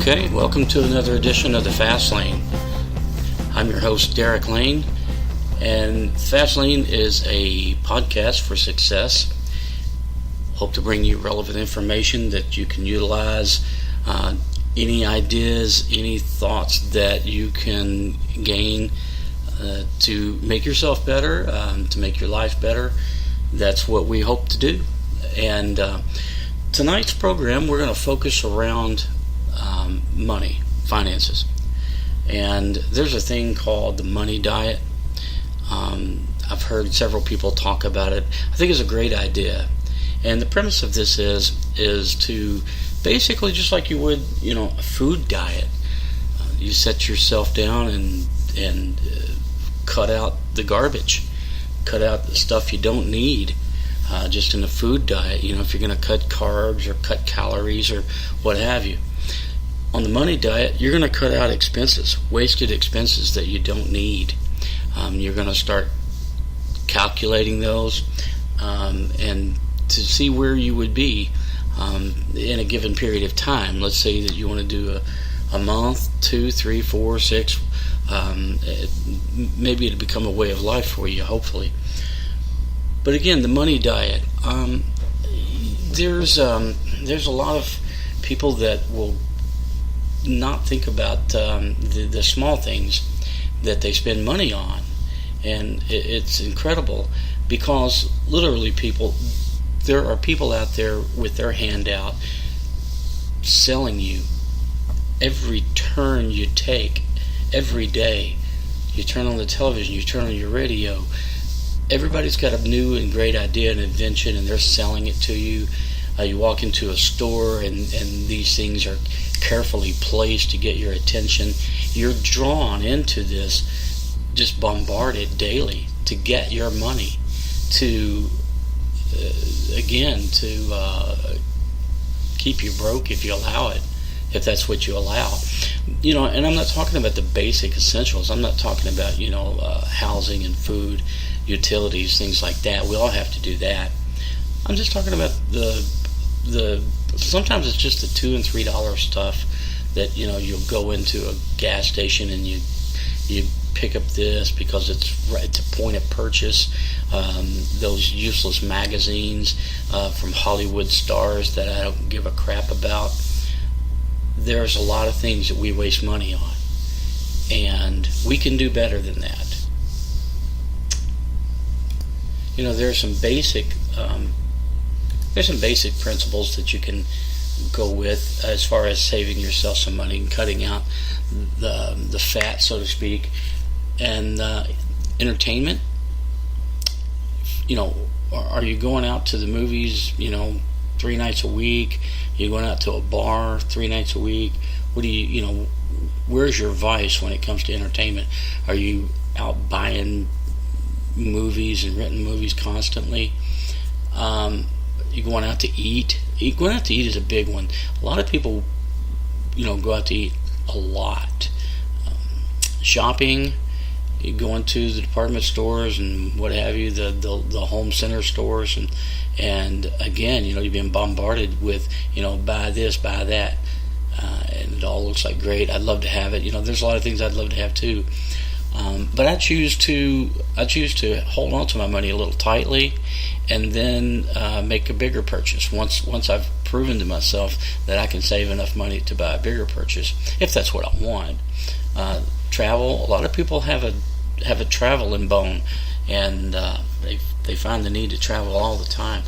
Okay, welcome to another edition of the Fast Lane. I'm your host, Derek Lane, and Fast Lane is a podcast for success. Hope to bring you relevant information that you can utilize, any ideas, any thoughts that you can gain to make yourself better, to make your life better. That's what we hope to do. And tonight's program, we're going to focus around money, finances. And there's a thing called the money diet. I've heard several people talk about it. I think it's a great idea. And the premise of this is to basically, just like you would, a food diet. You set yourself down and cut out the garbage, cut out the stuff you don't need. Just in a food diet, if you're going to cut carbs or cut calories or what have you. On the money diet, you're going to cut out expenses, wasted expenses that you don't need. You're going to start calculating those and to see where you would be in a given period of time. Let's say that you want to do a month, 2, 3, 4, 6. Maybe it'll become a way of life for you, hopefully. But again, the money diet. There's a lot of people that will not think about the small things that they spend money on, and it's incredible because literally there are people out there with their hand out selling you every turn you take, every day. You turn on the television, you turn on your radio. Everybody's got a new and great idea and invention, and they're selling it to you. You walk into a store, and these things are carefully placed to get your attention. You're drawn into this, just bombarded daily to get your money, to keep you broke if you allow it, if that's what you allow. And I'm not talking about the basic essentials. I'm not talking about, housing and food, utilities, things like that. We all have to do that. I'm just talking about the sometimes it's just the $2 and $3 stuff that you'll go into a gas station and you pick up this because it's a point of purchase. Those useless magazines from Hollywood stars that I don't give a crap about. There's a lot of things that we waste money on, and we can do better than that. There's some basic principles that you can go with as far as saving yourself some money and cutting out the fat, so to speak. And entertainment. Are you going out to the movies? 3 nights a week? You're going out to a bar 3 nights a week? What do you? Where's your vice when it comes to entertainment? Are you out buying movies and renting movies constantly? You going out to eat? Going out to eat is a big one. A lot of people, go out to eat a lot. Shopping, you go into the department stores and what have you, the home center stores, and again, you've been bombarded with, buy this, buy that, and it all looks like great. I'd love to have it. There's a lot of things I'd love to have too. But I choose to hold on to my money a little tightly, and then make a bigger purchase once I've proven to myself that I can save enough money to buy a bigger purchase, if that's what I want. Travel. A lot of people have a traveling bone, and they find the need to travel all the time.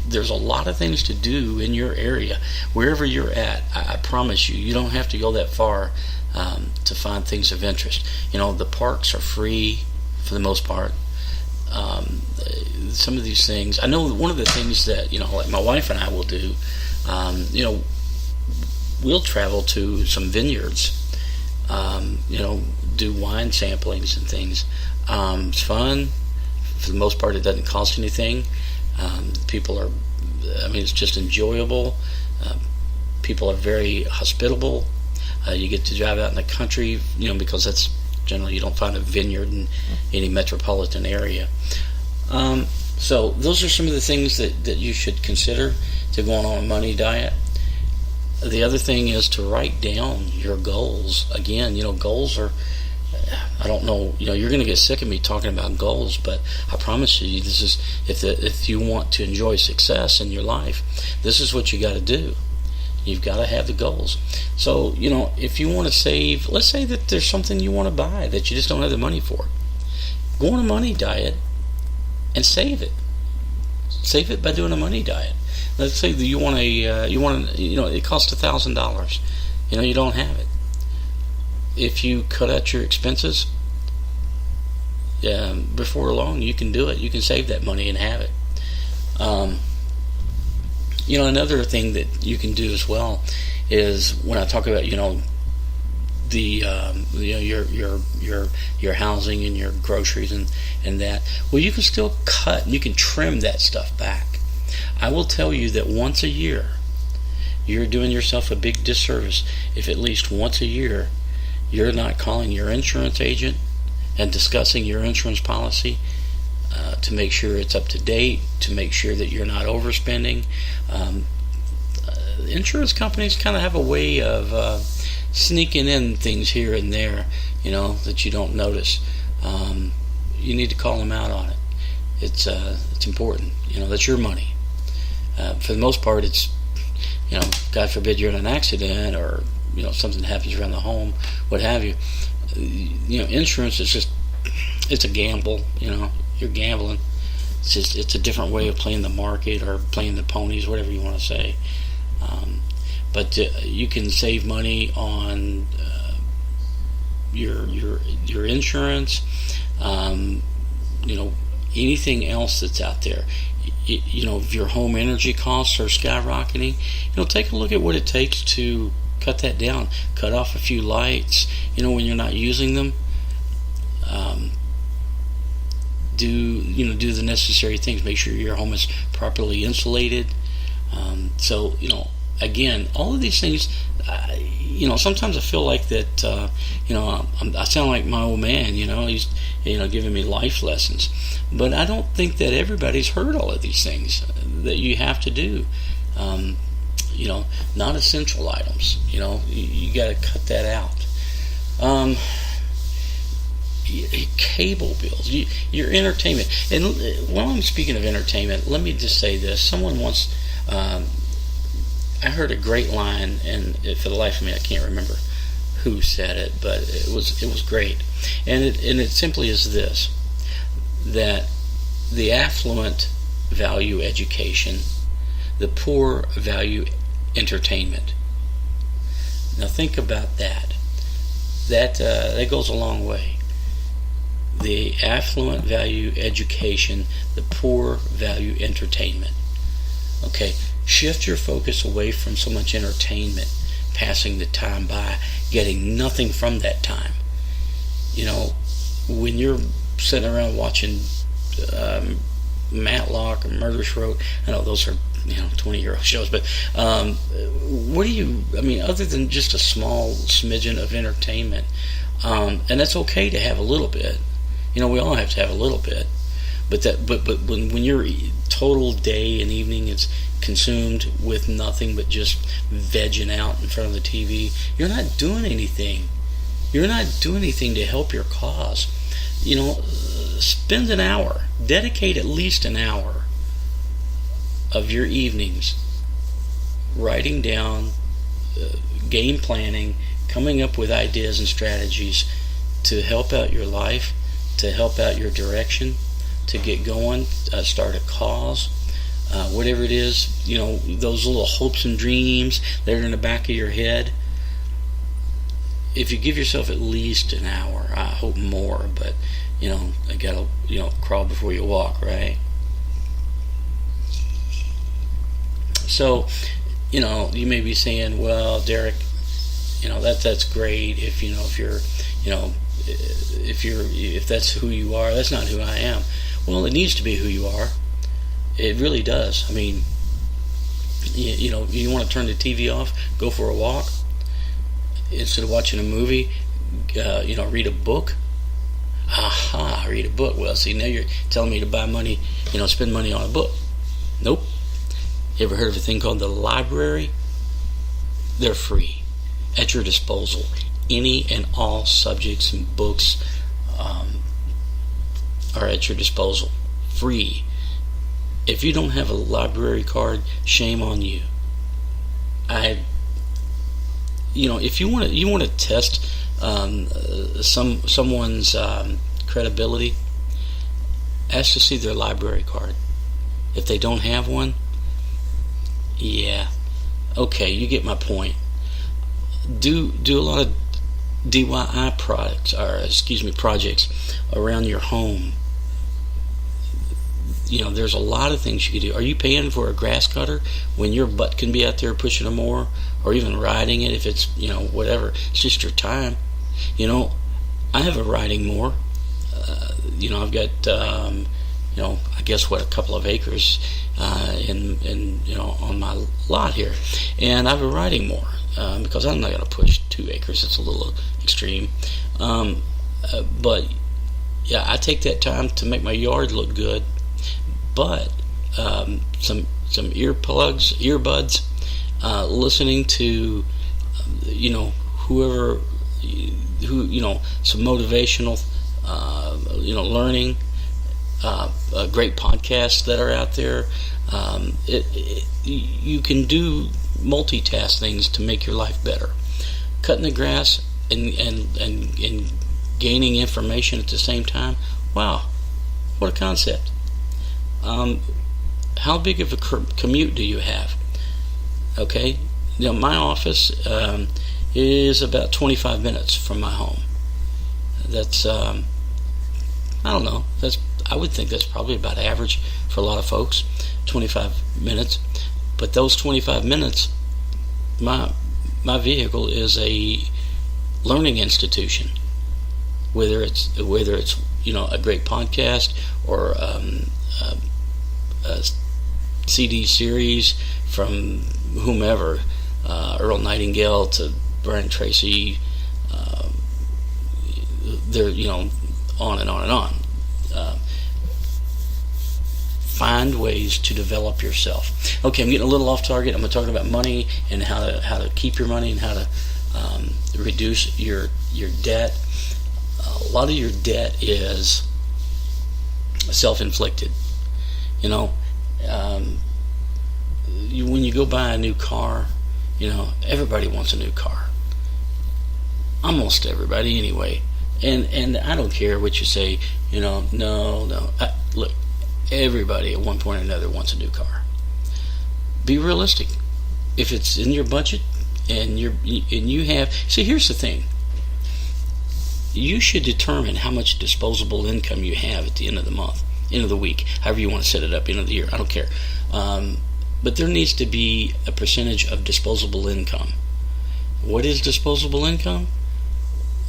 There's a lot of things to do in your area, wherever you're at. I promise you don't have to go that far to find things of interest. The parks are free for the most part. Some of these things, I know one of the things that, like my wife and I will do, we'll travel to some vineyards, do wine samplings and things. It's fun. For the most part, it doesn't cost anything. It's just enjoyable. People are very hospitable. You get to drive out in the country, because that's generally, you don't find a vineyard in any metropolitan area. So those are some of the things that you should consider to go on a money diet. The other thing is to write down your goals. Again, goals are, I don't know, you're going to get sick of me talking about goals, but I promise you, this is, if you want to enjoy success in your life, this is what you got to do. You've got to have the goals. So, if you want to save, let's say that there's something you want to buy that you just don't have the money for. Go on a money diet and save it. Save it by doing a money diet. Let's say that you want it costs $1,000. You don't have it. If you cut out your expenses, before long, you can do it. You can save that money and have it. Another thing that you can do as well is when I talk about, your housing and your groceries and that. Well, you can still cut and you can trim that stuff back. I will tell you that once a year, you're doing yourself a big disservice if at least once a year you're not calling your insurance agent and discussing your insurance policy to make sure it's up to date, to make sure that you're not overspending. Insurance companies kind of have a way of sneaking in things here and there, that you don't notice. You need to call them out on it. It's important. That's your money. For the most part, it's, God forbid you're in an accident or, something happens around the home, what have you. Insurance is just, it's a gamble, you're gambling. It's a different way of playing the market or playing the ponies, whatever you want to say. But you can save money on your insurance, anything else that's out there. If your home energy costs are skyrocketing, take a look at what it takes to cut that down. Cut off a few lights, when you're not using them. Do the necessary things. Make sure your home is properly insulated. Again, all of these things, sometimes I feel like that, I sound like my old man, he's, giving me life lessons. But I don't think that everybody's heard all of these things that you have to do. Not essential items, you got to cut that out. Cable bills, your entertainment. And while I'm speaking of entertainment, let me just say this. Someone once, I heard a great line, and for the life of me, I can't remember who said it, but it was great. And it simply is this: that the affluent value education, the poor value entertainment. Now think about that. That goes a long way. The affluent value education, the poor value entertainment. Okay, shift your focus away from so much entertainment, passing the time by, getting nothing from that time. When you're sitting around watching Matlock or Murder She Wrote, I know those are 20-year-old shows, but what do you? Other than just a small smidgen of entertainment, and that's okay to have a little bit. We all have to have a little bit, but when your total day and evening is consumed with nothing but just vegging out in front of the TV, you're not doing anything. You're not doing anything to help your cause. Spend an hour, dedicate at least an hour of your evenings writing down, game planning, coming up with ideas and strategies to help out your life, to help out your direction, to get going, start a cause, whatever it is, those little hopes and dreams that are in the back of your head. If you give yourself at least an hour, I hope more, but I gotta crawl before you walk, right? So you may be saying, well, Derek, that's great if that's who you are. That's not who I am. Well, it needs to be who you are. It really does. You want to turn the TV off, go for a walk instead of watching a movie. Read a book. Aha, read a book. Well, see, now you're telling me to buy money, spend money on a book. Nope. You ever heard of a thing called the library? They're free, at your disposal. Any and all subjects and books are at your disposal, free. If you don't have a library card, shame on you. If you want to test someone's credibility, ask to see their library card. If they don't have one, yeah, okay, you get my point. Do a lot of DIY projects around your home. There's a lot of things you can do. Are you paying for a grass cutter when your butt can be out there pushing a mower, or even riding it if it's, whatever? It's just your time. I have a riding mower. I've got, I guess a couple of acres on my lot here, and I have a riding mower because I'm not going to push 2 acres. It's a little extreme, but yeah, I take that time to make my yard look good. But some earbuds, listening to whoever some motivational learning, great podcasts that are out there. You can do multitask things to make your life better. Cutting the grass and gaining information at the same time. Wow, what a concept. How big of a commute do you have? Okay, my office is about 25 minutes from my home. That's I don't know. I would think that's probably about average for a lot of folks, 25 minutes. But those 25 minutes, my vehicle is a learning institution. Whether it's a great podcast or a CD series from whomever, Earl Nightingale to Brian Tracy, they're on and on and on. Find ways to develop yourself. Okay, I'm getting a little off target. I'm going to talk about money and how to keep your money and how to reduce your debt. A lot of your debt is self-inflicted. When you go buy a new car, everybody wants a new car. Almost everybody, anyway. And I don't care what you say. No. Look, everybody at one point or another wants a new car. Be realistic. If it's in your budget and you have, see, here's the thing. You should determine how much disposable income you have at the end of the month, end of the week, however you want to set it up, end of the year. I don't care. But there needs to be a percentage of disposable income. What is disposable income?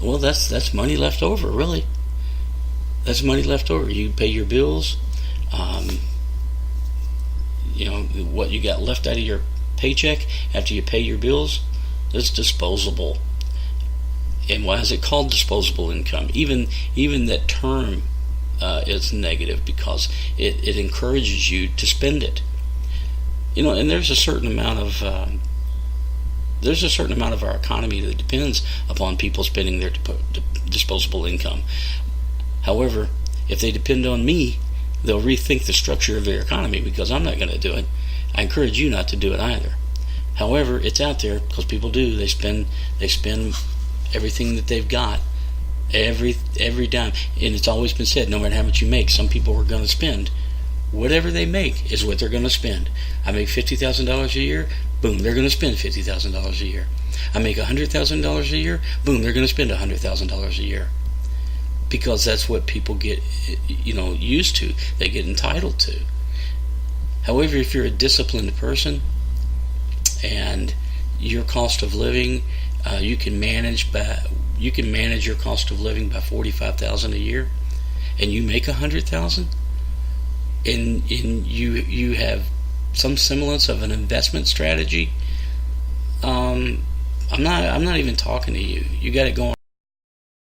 Well, that's money left over, really. That's money left over. You pay your bills. What you got left out of your paycheck after you pay your bills, that's disposable. And why is it called disposable income? Even that term is negative because it encourages you to spend it. And there's a certain amount of our economy that depends upon people spending their disposable income. However, if they depend on me, they'll rethink the structure of their economy because I'm not going to do it. I encourage you not to do it either. However, it's out there because people do. They spend everything that they've got, every dime. And it's always been said, no matter how much you make, some people are going to spend. Whatever they make is what they're going to spend. I make $50,000 a year, boom, they're going to spend $50,000 a year. I make $100,000 a year, boom, they're going to spend $100,000 a year. Because that's what people get, used to. They get entitled to. However, if you're a disciplined person and your cost of living, you can manage your cost of living by $45,000 a year, and you make $100,000, and you have some semblance of an investment strategy. I'm not even talking to you. You got it going.